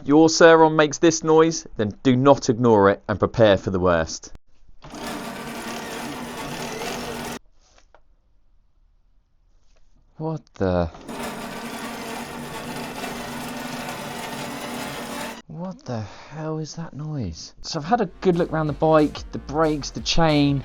If your Surron makes this noise, then do not ignore it and prepare for the worst. What the... What the hell is that noise? So I've had a good look around the bike, the brakes, the chain,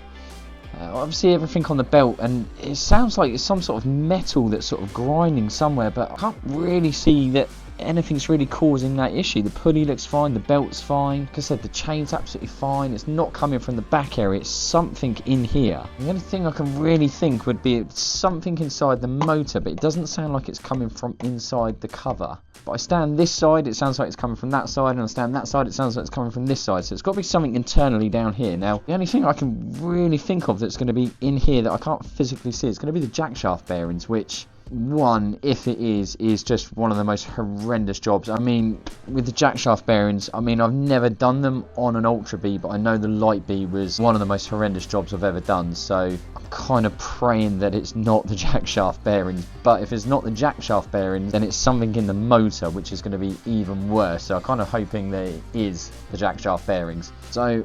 obviously everything on the belt, and it sounds like it's some sort of metal that's sort of grinding somewhere, but I can't really see that anything's really causing that issue. The pulley looks fine, the belt's fine. Like I said, the chain's absolutely fine. It's not coming from the back area, it's something in here. The only thing I can really think would be something inside the motor, but it doesn't sound like it's coming from inside the cover. But I stand this side, it sounds like it's coming from that side, and I stand that side, it sounds like it's coming from this side. So it's got to be something internally down here. Now, the only thing I can really think of that's going to be in here that I can't physically see is going to be the jackshaft bearings, which... one, if it is just one of the most horrendous jobs. I mean, with the jackshaft bearings, I mean, I've never done them on an Ultra B, but I know the Light B was one of the most horrendous jobs I've ever done, so I'm kind of praying that it's not the jackshaft bearings. But if it's not the jackshaft bearings, then it's something in the motor, which is going to be even worse. So I'm kind of hoping that it is the jackshaft bearings. So I'm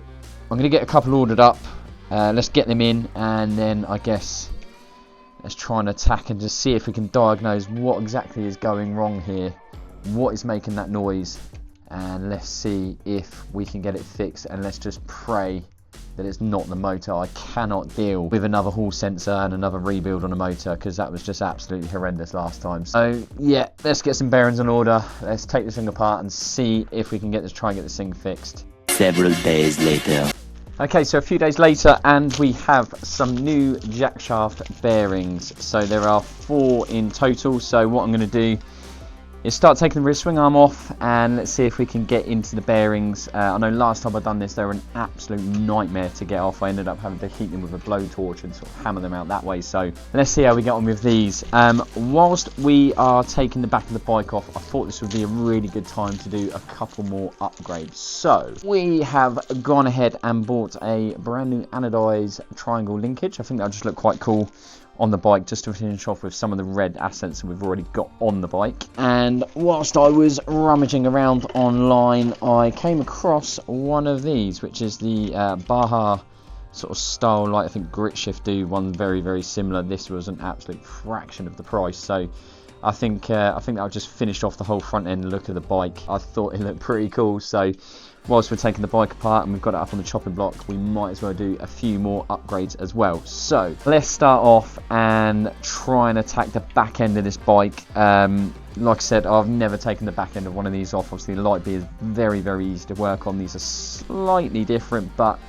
going to get a couple ordered up, let's get them in, and then I guess... let's try and attack and just see if we can diagnose what exactly is going wrong here, what is making that noise, and let's see if we can get it fixed, and let's just pray that it's not the motor. I cannot deal with another hall sensor and another rebuild on a motor, because that was just absolutely horrendous last time. So yeah, let's get some bearings in order, let's take this thing apart and see if we can try and get this thing fixed. Several days later. Okay, so a few days later, and we have some new jackshaft bearings. So there are 4 in total. So what I'm going to do is start taking the rear swing arm off, and let's see if we can get into the bearings. I know last time I've done this, they were an absolute nightmare to get off. I ended up having to heat them with a blowtorch and sort of hammer them out that way. So let's see how we get on with these. Whilst we are taking the back of the bike off, I thought this would be a really good time to do a couple more upgrades. So we have gone ahead and bought a brand new anodized triangle linkage. I think that'll just look quite cool on the bike, just to finish off with some of the red accents that we've already got on the bike. And whilst I was rummaging around online, I came across one of these, which is the Baja sort of style, like I think Grit Shift do one very, very similar. This was an absolute fraction of the price, so I think I'll just finish off the whole front end look of the bike. I thought it looked pretty cool, so whilst we're taking the bike apart and we've got it up on the chopping block, we might as well do a few more upgrades as well. So let's start off and try and attack the back end of this bike. Like I said, I've never taken the back end of one of these off. Obviously the Light B is very, very easy to work on. These are slightly different, but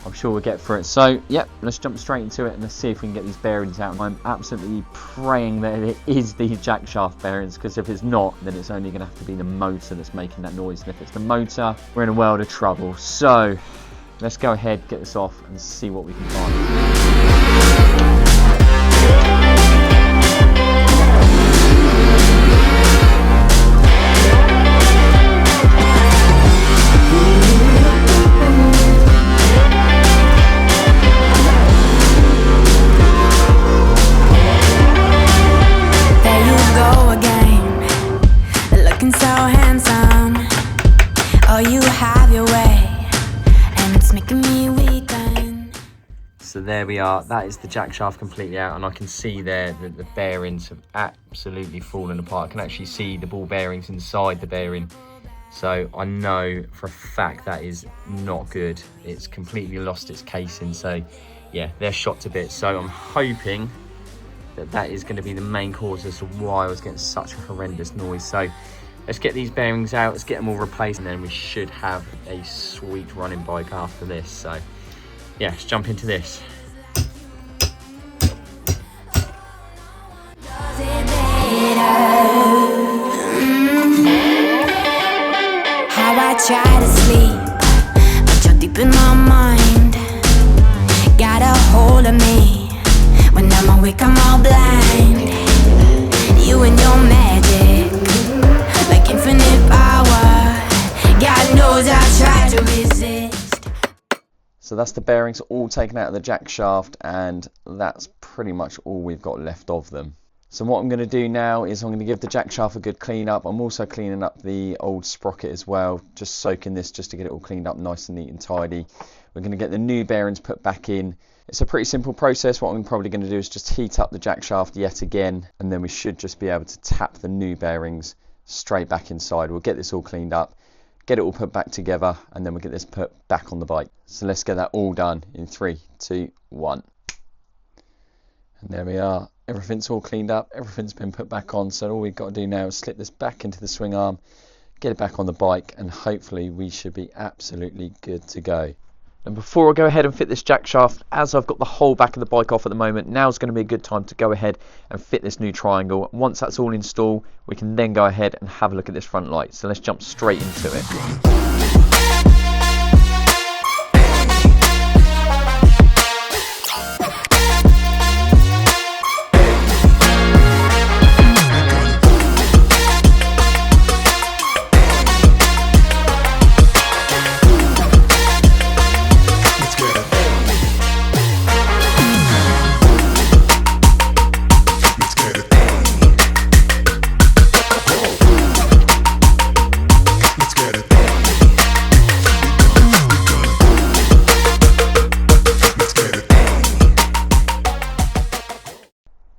I'm sure we'll get through it. So yep, let's jump straight into it and let's see if we can get these bearings out. I'm absolutely praying that it is these jackshaft bearings, because if it's not, then it's only going to have to be the motor that's making that noise, and if it's the motor, we're in a world of trouble. So let's go ahead, get this off and see what we can find. So there we are, that is the jackshaft completely out, and I can see there that the bearings have absolutely fallen apart. I can actually see the ball bearings inside the bearing, so I know for a fact that is not good. It's completely lost its casing, so yeah, they're shot to bits. So I'm hoping that that is going to be the main cause as to why I was getting such a horrendous noise. So let's get these bearings out, let's get them all replaced, and then we should have a sweet running bike after this. So yeah, let's jump into this. How I try to sleep, but you're deep in my mind. Got a hold of me. When I'm awake, I'm all blind. You and your magic, like infinite power. God knows I try to resist. So that's the bearings all taken out of the jack shaft, and that's pretty much all we've got left of them. So what I'm going to do now is I'm going to give the jack shaft a good clean up. I'm also cleaning up the old sprocket as well, just soaking this just to get it all cleaned up nice and neat and tidy. We're going to get the new bearings put back in. It's a pretty simple process. What I'm probably going to do is just heat up the jack shaft yet again, and then we should just be able to tap the new bearings straight back inside. We'll get this all cleaned up, get it all put back together, and then we'll get this put back on the bike. So let's get that all done in 3, 2, 1. And there we are. Everything's all cleaned up, everything's been put back on, so all we've got to do now is slip this back into the swing arm, get it back on the bike, and hopefully we should be absolutely good to go. And before I go ahead and fit this jack shaft, as I've got the whole back of the bike off at the moment, now's going to be a good time to go ahead and fit this new triangle. Once that's all installed, we can then go ahead and have a look at this front light. So let's jump straight into it.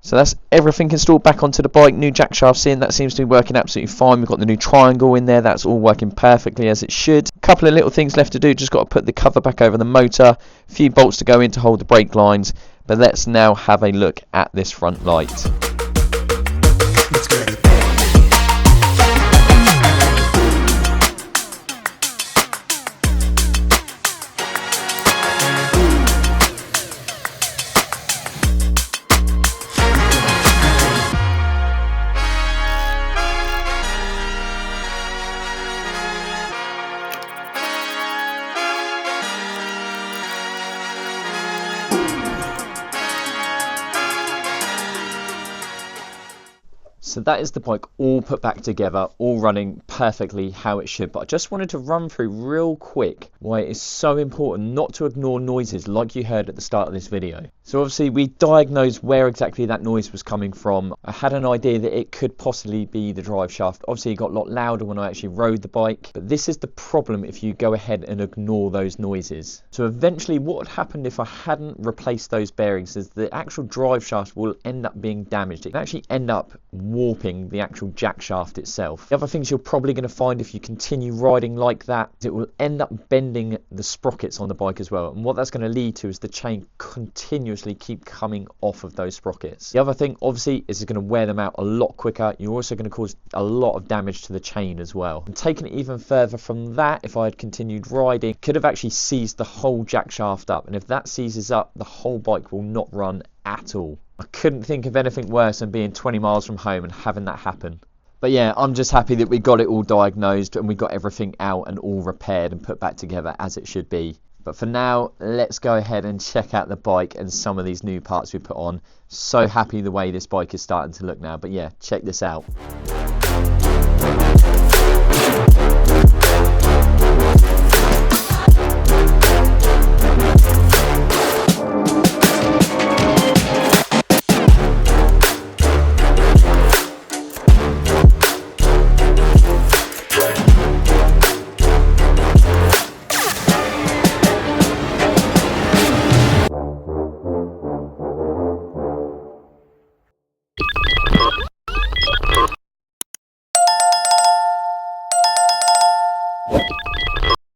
So that's everything installed back onto the bike. New jack shafts in, that seems to be working absolutely fine. We've got the new triangle in there, that's all working perfectly as it should. A couple of little things left to do, just got to put the cover back over the motor, a few bolts to go in to hold the brake lines. But let's now have a look at this front light. Let's get it. So that is the bike all put back together, all running perfectly how it should. But I just wanted to run through real quick why it is so important not to ignore noises like you heard at the start of this video. So obviously we diagnosed where exactly that noise was coming from. I had an idea that it could possibly be the drive shaft. Obviously it got a lot louder when I actually rode the bike, but this is the problem if you go ahead and ignore those noises. So eventually what would happen if I hadn't replaced those bearings is the actual drive shaft will end up being damaged. It can actually end up warping the actual jack shaft itself. The other things you're probably going to find if you continue riding like that, it will end up bending the sprockets on the bike as well, and what that's going to lead to is the chain continuously keep coming off of those sprockets. The other thing obviously is it's going to wear them out a lot quicker. You're also going to cause a lot of damage to the chain as well. And taking it even further from that, if I had continued riding, could have actually seized the whole jack shaft up, and if that seizes up, the whole bike will not run at all. I couldn't think of anything worse than being 20 miles from home and having that happen. But yeah, I'm just happy that we got it all diagnosed and we got everything out and all repaired and put back together as it should be. But for now, let's go ahead and check out the bike and some of these new parts we put on. So happy the way this bike is starting to look now. But yeah, check this out.